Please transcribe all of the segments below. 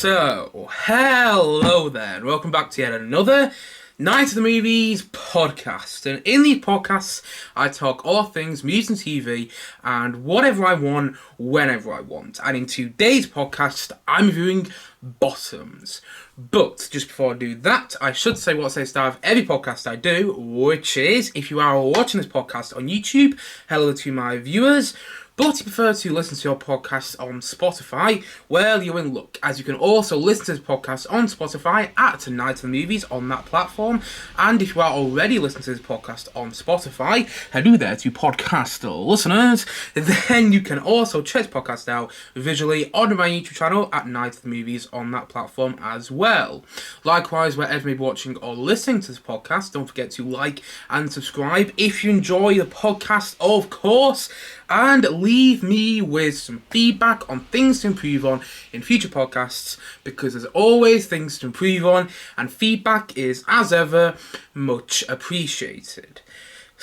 So, hello there, and welcome back to yet another Night of the Movies podcast. And in these podcasts, I talk all things movies and TV, and whatever I want, whenever I want. And in today's podcast, I'm reviewing Bottoms. But just before I do that, I should say what I say at the start of every podcast I do, which is, if you are watching this podcast on YouTube, hello to my viewers. But if you prefer to listen to your podcast on Spotify, well, you're in luck, as you can also listen to this podcast on Spotify at Night of the Movies on that platform. And if you are already listening to this podcast on Spotify, hello there to podcast listeners, then you can also check this podcast out visually on my YouTube channel at Night of the Movies on that platform as well. Likewise, wherever you may be watching or listening to this podcast, don't forget to like and subscribe if you enjoy the podcast, of course, and leave me with some feedback on things to improve on in future podcasts, because there's always things to improve on, and feedback is, as ever, much appreciated.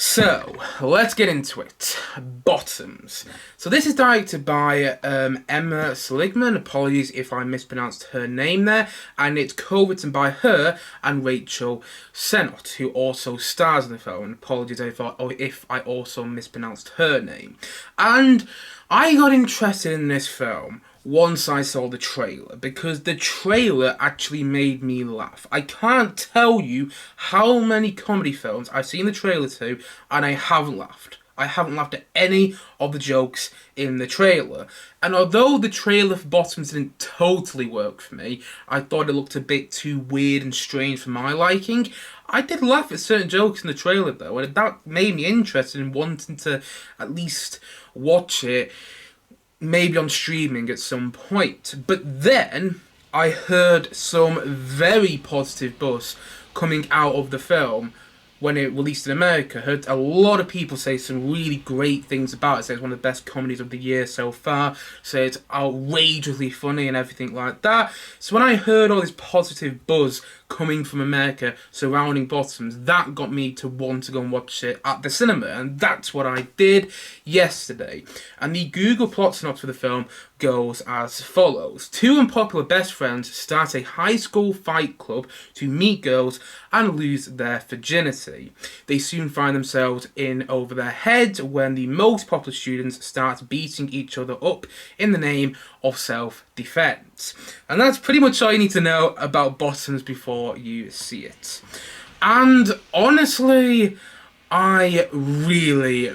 So, let's get into it. Bottoms. So this is directed by Emma Seligman, apologies if I mispronounced her name there, and it's co-written by her and Rachel Sennott, who also stars in the film, and apologies if I also mispronounced her name. And I got interested in this film once I saw the trailer, because the trailer actually made me laugh. I can't tell you how many comedy films I've seen the trailer to, and I haven't laughed. I haven't laughed at any of the jokes in the trailer. And although the trailer for Bottoms didn't totally work for me, I thought it looked a bit too weird and strange for my liking, I did laugh at certain jokes in the trailer though, and that made me interested in wanting to at least watch it, maybe on streaming at some point. But then I heard some very positive buzz coming out of the film when it released in America. I heard a lot of people say some really great things about it. Say it's one of the best comedies of the year so far. Say it's outrageously funny and everything like that. So when I heard all this positive buzz coming from America surrounding Bottoms, that got me to want to go and watch it at the cinema, and that's what I did yesterday. And the Google plot synopsis for the film goes as follows. Two unpopular best friends start a high school fight club to meet girls and lose their virginity. They soon find themselves in over their heads when the most popular students start beating each other up in the name of self-defense. And that's pretty much all you need to know about Bottoms before you see it. And honestly, I really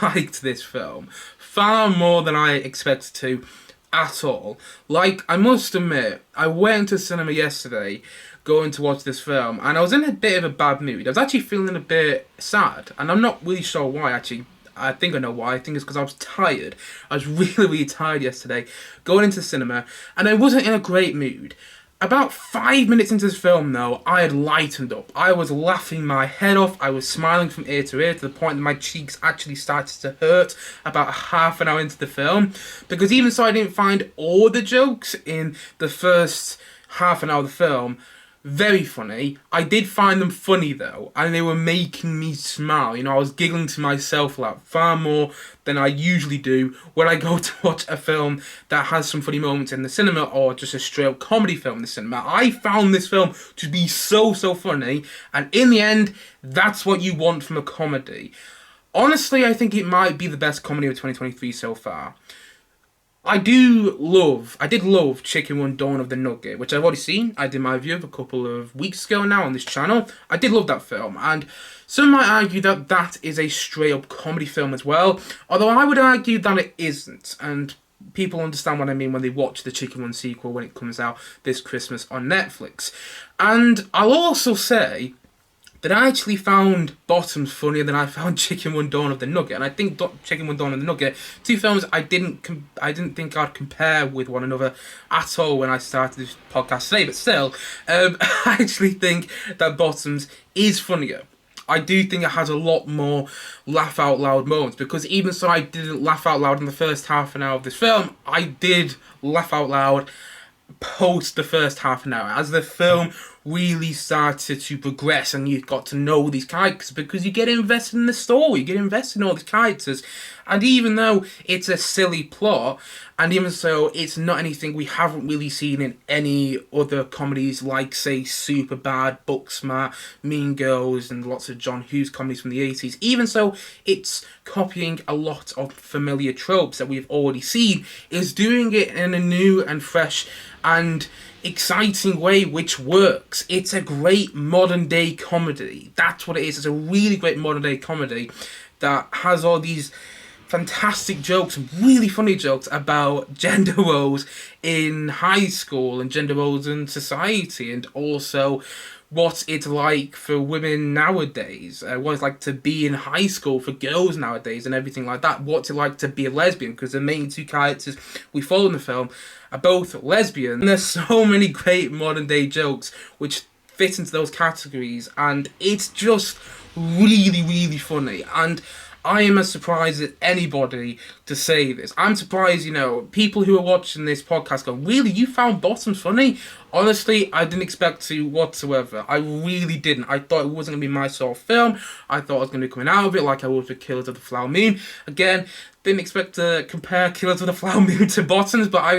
liked this film. Far more than I expected to at all. Like, I must admit, I went to cinema yesterday going to watch this film, and I was in a bit of a bad mood. I was actually feeling a bit sad, and I'm not really sure why actually. I think I know why. I think it's because I was tired. I was really tired yesterday going into the cinema, and I wasn't in a great mood. About 5 minutes into this film, though, I had lightened up. I was laughing my head off. I was smiling from ear to ear to the point that my cheeks actually started to hurt about half an hour into the film. Because even so, I didn't find all the jokes in the first half an hour of the film very funny. I did find them funny though, and they were making me smile. You know, I was giggling to myself like far more than I usually do when I go to watch a film that has some funny moments in the cinema, or just a straight up comedy film in the cinema. I found this film to be so funny, and in the end, that's what you want from a comedy. Honestly, I think it might be the best comedy of 2023 so far. I did love Chicken Run Dawn of the Nugget, which I've already seen. I did my review of a couple of weeks ago now on this channel. I did love that film, and some might argue that that is a straight-up comedy film as well, although I would argue that it isn't, and people understand what I mean when they watch the Chicken Run sequel when it comes out this Christmas on Netflix. And I'll also say that I actually found Bottoms funnier than I found Chicken Run Dawn of the Nugget. And I think Chicken Run Dawn of the Nugget, two films I didn't think I'd compare with one another at all when I started this podcast today. But still, I actually think that Bottoms is funnier. I do think it has a lot more laugh out loud moments, because even so I didn't laugh out loud in the first half an hour of this film, I did laugh out loud post the first half an hour. As the film really started to progress and you got to know these characters, because you get invested in the story, you get invested in all these characters. And even though it's a silly plot, and even so, it's not anything we haven't really seen in any other comedies like, say, Superbad, Booksmart, Mean Girls, and lots of John Hughes comedies from the 80s. Even so, it's copying a lot of familiar tropes that we've already seen. It's doing it in a new and fresh and exciting way, which works. It's a great modern day comedy. That's what it is. It's a really great modern day comedy that has all these fantastic jokes, really funny jokes about gender roles in high school and gender roles in society, and also what it's like for women nowadays, what it's like to be in high school for girls nowadays, and everything like that. What's it like to be a lesbian, because the main two characters we follow in the film are both lesbian. And there's so many great modern day jokes which fit into those categories, and it's just really, really funny. And I am as surprised as anybody to say this. I'm surprised, people who are watching this podcast go, really, you found Bottoms funny? Honestly, I didn't expect to whatsoever. I really didn't. I thought it wasn't going to be my sort of film. I thought I was going to be coming out of it like I was with Killers of the Flower Moon. Again, didn't expect to compare Killers of the Flower Moon to Bottoms, but I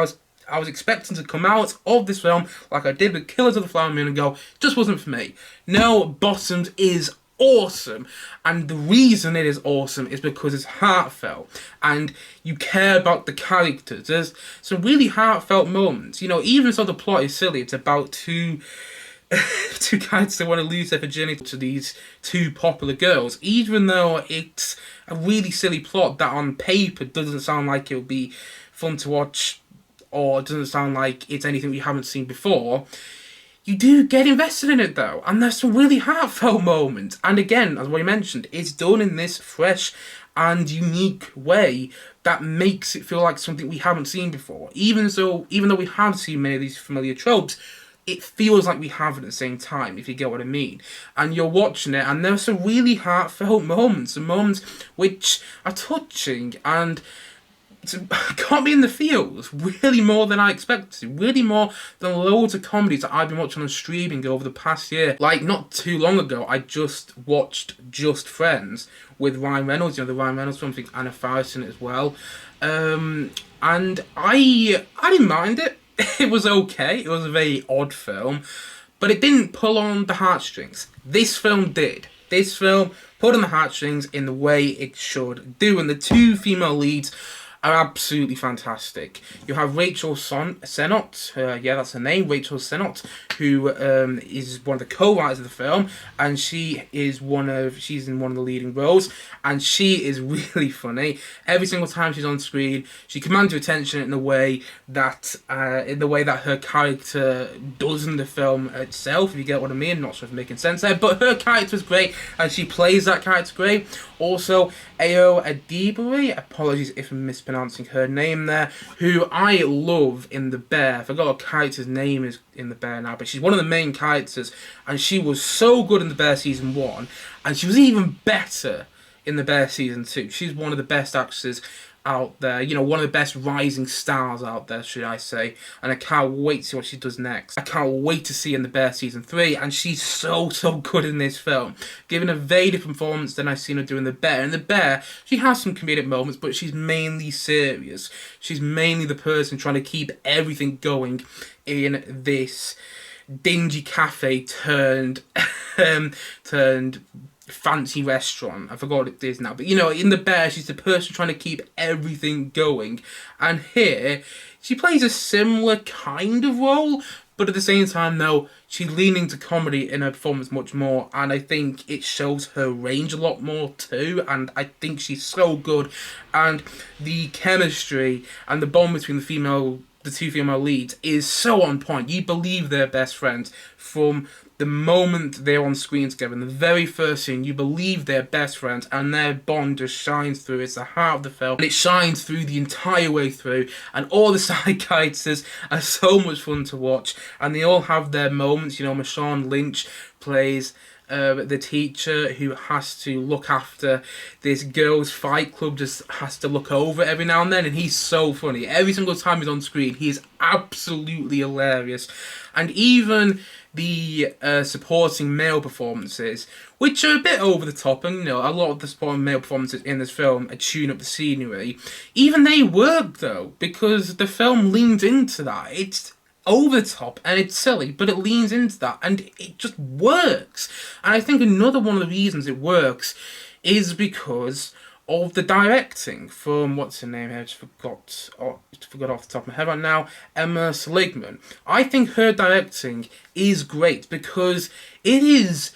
was expecting to come out of this film like I did with Killers of the Flower Moon and go, just wasn't for me. No, Bottoms is awesome, and the reason it is awesome is because it's heartfelt and you care about the characters. There's some really heartfelt moments, even though the plot is silly. It's about two characters that want to lose their virginity to these two popular girls. Even though it's a really silly plot that on paper doesn't sound like it would be fun to watch, or doesn't sound like it's anything we haven't seen before, you do get invested in it though, and there's some really heartfelt moments. And again, as we mentioned, it's done in this fresh and unique way that makes it feel like something we haven't seen before. Even though we have seen many of these familiar tropes, it feels like we have it at the same time, if you get what I mean. And you're watching it, and there's some really heartfelt moments, some moments which are touching and got me in the feels, really more than I expected to, really more than loads of comedies that I've been watching on streaming over the past year. Like, not too long ago, I just watched Just Friends with Ryan Reynolds, the Ryan Reynolds film, I think Anna Faris in it as well, and I didn't mind it. It was okay. It was a very odd film, but it didn't pull on the heartstrings. This film did. This film pulled on the heartstrings in the way it should do, and the two female leads are absolutely fantastic. You have Rachel Sennott, that's her name, Rachel Sennott, who is one of the co-writers of the film, and she's in one of the leading roles, and she is really funny. Every single time she's on screen, she commands your attention in the way that her character does in the film itself, if you get what I mean. Not sure if I'm making sense there, but her character is great, and she plays that character great. Also, Ayo Adibari, apologies if I'm mispronouncing her name there, who I love in The Bear. I forgot what character's name is in The Bear now, but she's one of the main characters, and she was so good in The Bear Season 1, and she was even better in The Bear Season 2. She's one of the best actresses out there, one of the best rising stars out there, should I say, and I can't wait to see what she does next. I can't wait to see in The Bear Season 3, and she's so good in this film, giving a very different performance than I've seen her do in The Bear. In The Bear, she has some comedic moments, but she's mainly serious. She's mainly the person trying to keep everything going in this dingy cafe turned fancy restaurant. I forgot what it is now, but in The Bear, she's the person trying to keep everything going, and here she plays a similar kind of role, but at the same time though, she's leaning to comedy in her performance much more, and I think it shows her range a lot more too, and I think she's so good, and the chemistry and the bond between the two female leads is so on point. You believe they're best friends from the moment they're on screen together. In the very first scene, you believe they're best friends, and their bond just shines through. It's the heart of the film, and it shines through the entire way through, and all the side characters are so much fun to watch, and they all have their moments. Marshawn Lynch plays the teacher who has to look after this girls' fight club, just has to look over it every now and then, and he's so funny. Every single time he's on screen, he is absolutely hilarious. And even the supporting male performances, which are a bit over the top, and a lot of the supporting male performances in this film are tune up the scenery, even they work though, because the film leans into that. It's over the top and it's silly, but it leans into that and it just works. And I think another one of the reasons it works is because of the directing from, what's her name here, I just forgot off the top of my head right now, Emma Seligman. I think her directing is great because it is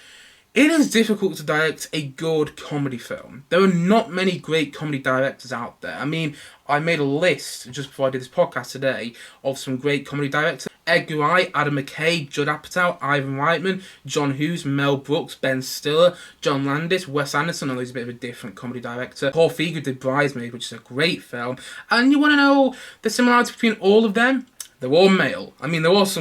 difficult to direct a good comedy film. There are not many great comedy directors out there. I mean, I made a list just before I did this podcast today of some great comedy directors. Edgar Wright, Adam McKay, Judd Apatow, Ivan Reitman, John Hughes, Mel Brooks, Ben Stiller, John Landis, Wes Anderson, although he's a bit of a different comedy director. Paul Feig did Bridesmaids, which is a great film. And you want to know the similarity between all of them? They're all male. I mean, there's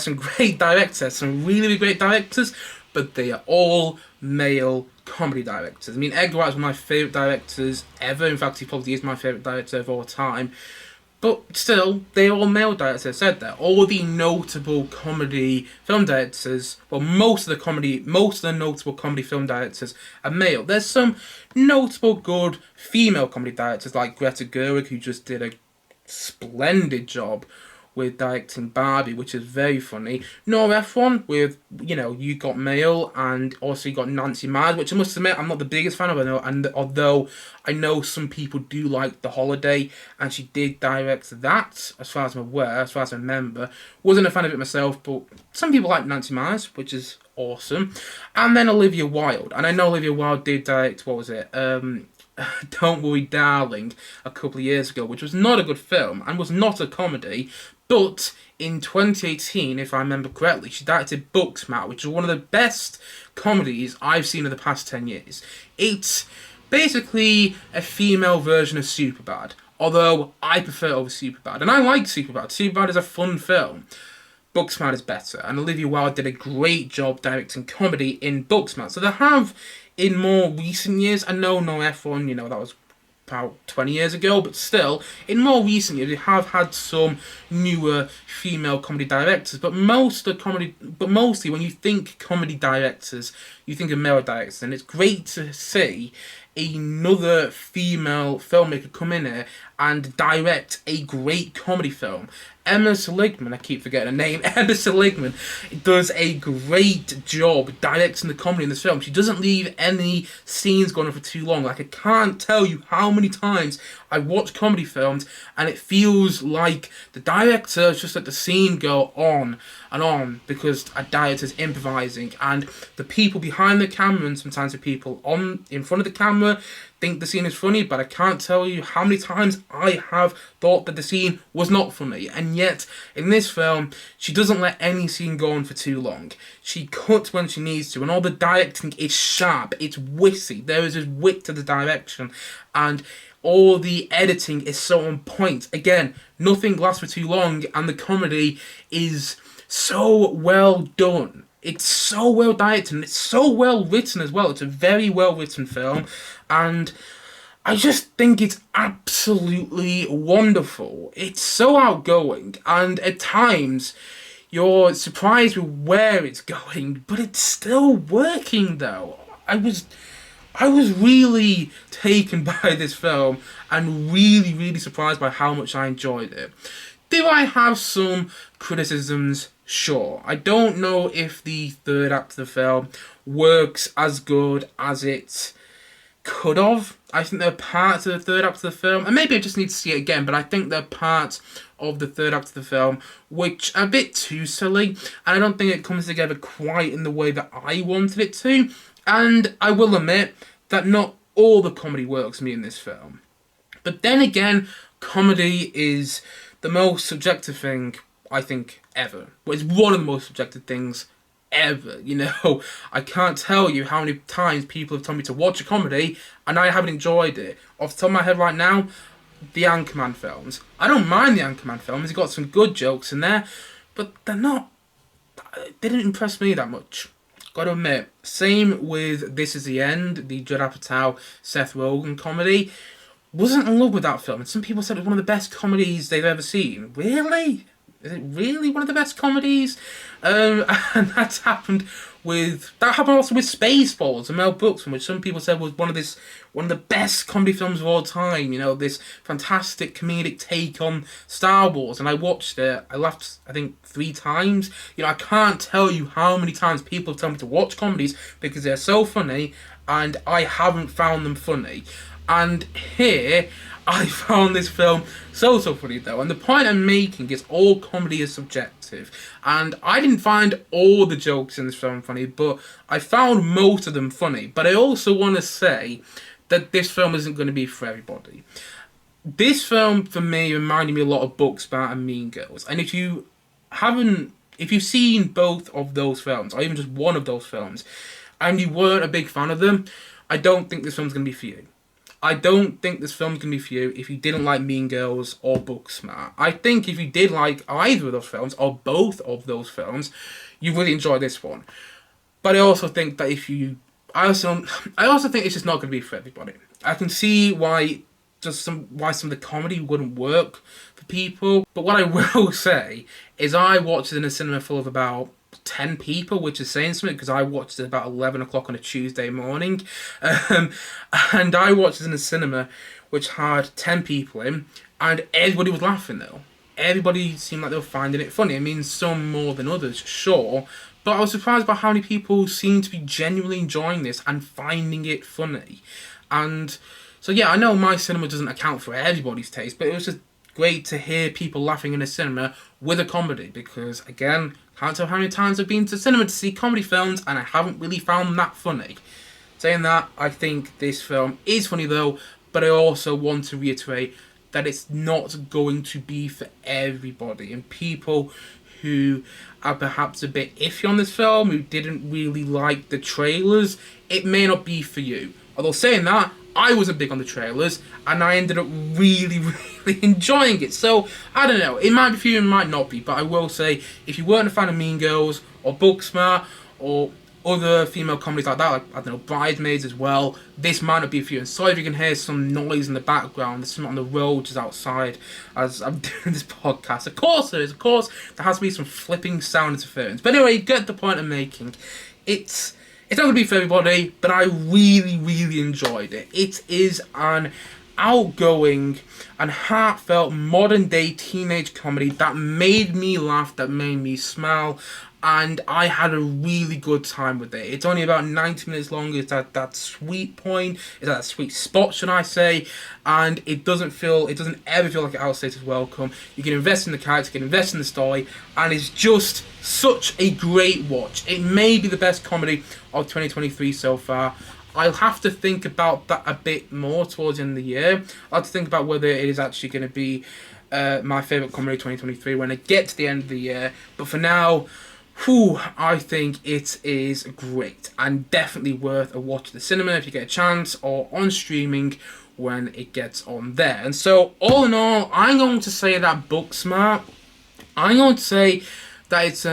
some great directors, some really, really great directors, but they are all male comedy directors. I mean, Edgar Wright is one of my favourite directors ever. In fact, he probably is my favourite director of all time. But still, they're all male directors, I said that. All the notable comedy film directors, well, most of the notable comedy film directors are male. There's some notable good female comedy directors like Greta Gerwig, who just did a splendid job with directing Barbie, which is very funny. Nora Ephron with, You Got Mail, and also you got Nancy Myers, which I must admit I'm not the biggest fan of, and although I know some people do like The Holiday, and she did direct that, as far as I'm aware, as far as I remember. Wasn't a fan of it myself, but some people like Nancy Myers, which is awesome. And then Olivia Wilde, and I know Olivia Wilde did direct, what was it, Don't Worry Darling, a couple of years ago, which was not a good film, and was not a comedy. But in 2018, if I remember correctly, she directed Booksmart, which is one of the best comedies I've seen in the past 10 years. It's basically a female version of Superbad, although I prefer it over Superbad. And I like Superbad. Superbad is a fun film. Booksmart is better, and Olivia Wilde did a great job directing comedy in Booksmart. So they have, in more recent years, I know No F1, that was about 20 years ago, but still, in more recent years, we have had some newer female comedy directors, but mostly when you think comedy directors, you think of male directors, and it's great to see another female filmmaker come in here and direct a great comedy film. Emma Seligman, I keep forgetting her name, Emma Seligman does a great job directing the comedy in this film. She doesn't leave any scenes going on for too long. Like, I can't tell you how many times I watch comedy films and it feels like the director has just let the scene go on and on because a director's improvising, and the people behind the camera and sometimes the people in front of the camera think the scene is funny, but I can't tell you how many times I have thought that the scene was not funny. And yet, in this film, she doesn't let any scene go on for too long. She cuts when she needs to, and all the directing is sharp, it's witty. There is this wit to the direction, and all the editing is so on point. Again, nothing lasts for too long, and the comedy is so well done. It's so well directed and it's so well written as well. It's a very well written film, and I just think it's absolutely wonderful. It's so outgoing, and at times you're surprised with where it's going, but it's still working though. I was really taken by this film and really, really surprised by how much I enjoyed it. Do I have some criticisms? Sure. I don't know if the third act of the film works as good as it could have. I think there are parts of the third act of the film, and maybe I just need to see it again, but I think there are parts of the third act of the film which are a bit too silly, and I don't think it comes together quite in the way that I wanted it to. And I will admit that not all the comedy works for me in this film. But then again, comedy is the most subjective thing, I think, ever. Well, it's one of the most subjective things ever, I can't tell you how many times people have told me to watch a comedy and I haven't enjoyed it. Off the top of my head right now, the Anchorman films. I don't mind the Anchorman films, he's got some good jokes in there, but they didn't impress me that much. Gotta admit, same with This Is the End, the Judd Apatow, Seth Rogen comedy. Wasn't in love with that film, and some people said it was one of the best comedies they've ever seen. Really? Is it really one of the best comedies? And that happened also with Spaceballs, a Mel Brooks film, which some people said was one of the best comedy films of all time. You know, this fantastic comedic take on Star Wars. And I watched it. I laughed, I think, 3 times. You know, I can't tell you how many times people tell me to watch comedies because they're so funny, and I haven't found them funny. And here, I found this film so funny though. And the point I'm making is all comedy is subjective. And I didn't find all the jokes in this film funny, but I found most of them funny. But I also want to say that this film isn't going to be for everybody. This film, for me, reminded me a lot of Booksmart and Mean Girls. And if you've seen both of those films, or even just one of those films, and you weren't a big fan of them, I don't think this film's going to be for you. I don't think this film's going to be for you if you didn't like Mean Girls or Booksmart. I think if you did like either of those films, or both of those films, you really enjoy this one. But I also think that I also think it's just not going to be for everybody. I can see why some of the comedy wouldn't work for people. But what I will say is I watched it in a cinema full of about 10 people, which is saying something because I watched it about 11 o'clock on a Tuesday morning. And I watched it in a cinema which had 10 people in, and everybody was laughing though. Everybody seemed like they were finding it funny. I mean, some more than others, sure. But I was surprised by how many people seemed to be genuinely enjoying this and finding it funny. And so yeah, I know my cinema doesn't account for everybody's taste, but it was just great to hear people laughing in a cinema with a comedy, because again, can't tell how many times I've been to cinema to see comedy films and I haven't really found them that funny. Saying that, I think this film is funny though, but I also want to reiterate that it's not going to be for everybody, and people who are perhaps a bit iffy on this film, who didn't really like the trailers, it may not be for you. Although saying that, I wasn't big on the trailers, and I ended up really enjoying it. So, I don't know, it might be for you, it might not be, but I will say, if you weren't a fan of Mean Girls, or Booksmart, or other female comedies like that, like, I don't know, Bridesmaids as well, this might not be for you. And sorry if you can hear some noise in the background, there's something on the road just outside as I'm doing this podcast. Of course there is, of course, there has to be some flipping sound interference. But anyway, you get the point I'm making. It's not going to be for everybody, but I really enjoyed it. It is an outgoing and heartfelt modern day teenage comedy that made me laugh, that made me smile, and I had a really good time with it. It's only about 90 minutes long. It's at that sweet point, it's at that sweet spot, should I say, and it doesn't ever feel like it outstays its welcome. You can invest in the characters, you can invest in the story, and it's just such a great watch. It may be the best comedy of 2023 so far. I'll have to think about that a bit more towards the end of the year. I'll have to think about whether it is actually going to be my favourite comedy of 2023 when I get to the end of the year. But for now, I think it is great and definitely worth a watch at the cinema if you get a chance, or on streaming when it gets on there. And so, all in all, I'm going to say that Booksmart, I'm going to say that it's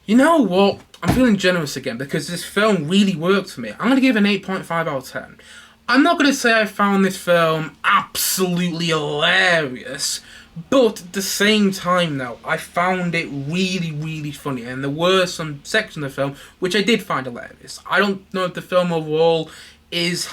you know what? I'm feeling generous again because this film really worked for me. I'm going to give it an 8.5 out of 10. I'm not going to say I found this film absolutely hilarious, but at the same time though, I found it really funny, and there were some sections of the film which I did find hilarious. I don't know if the film overall is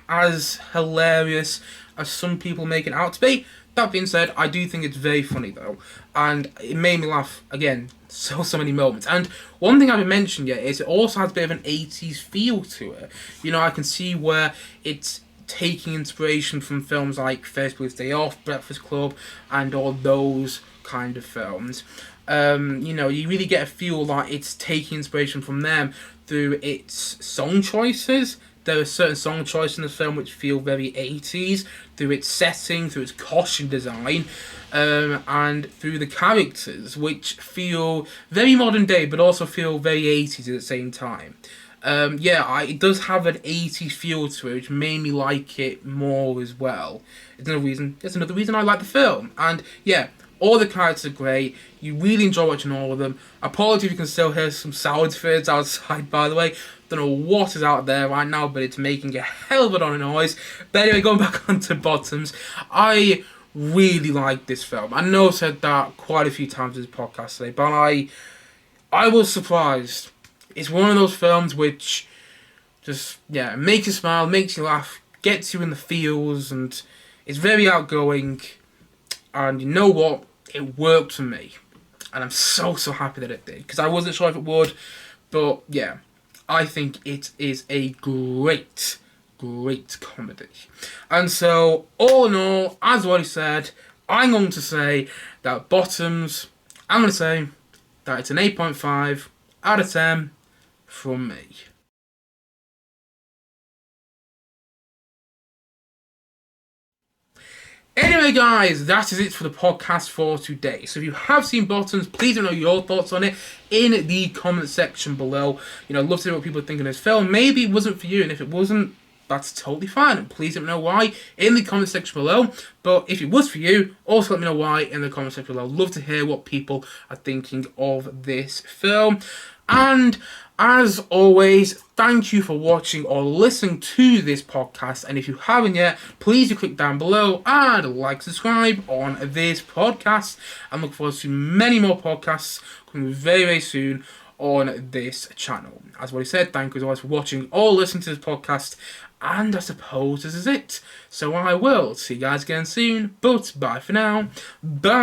as hilarious as some people make it out to be. That being said, I do think it's very funny though, and it made me laugh again so many moments. And one thing I haven't mentioned yet is it also has a bit of an 80s feel to it. You know, I can see where it's taking inspiration from films like First Police Day Off, Breakfast Club, and all those kind of films. You know, you really get a feel like it's taking inspiration from them through its song choices. There are certain song choices in the film which feel very 80s, through its setting, through its costume design, and through the characters, which feel very modern day, but also feel very 80s at the same time. It does have an 80s feel to it, which made me like it more as well. It's another reason I like the film. And yeah, All the characters are great. You really enjoy watching all of them. Apologies if you can still hear some sound effects outside, by the way. Don't know what is out there right now, but it's making a hell of a lot of noise. But anyway, going back onto Bottoms, I really like this film. I know I've said that quite a few times in this podcast today, but I was surprised. It's one of those films which just, makes you smile, makes you laugh, gets you in the feels, and it's very outgoing. And you know what? It worked for me. And I'm so happy that it did. Because I wasn't sure if it would. But yeah, I think it is a great comedy. And so, all in all, as already said, I'm going to say that Bottoms, I'm going to say that it's an 8.5 out of 10 from me. Anyway, guys, that is it for the podcast for today. So if you have seen Bottoms, please let me know your thoughts on it in the comment section below. I'd love to know what people think of this film. Maybe it wasn't for you, and if it wasn't, that's totally fine. And please let me know why in the comment section below. But if it was for you, also let me know why in the comment section below. I'd love to hear what people are thinking of this film. And as always, thank you for watching or listening to this podcast. And if you haven't yet, please do click down below and like, subscribe on this podcast. I'm looking forward to many more podcasts coming very soon on this channel. As what I said, thank you as always for watching or listening to this podcast. And I suppose this is it. So I will see you guys again soon. But bye for now. Bye.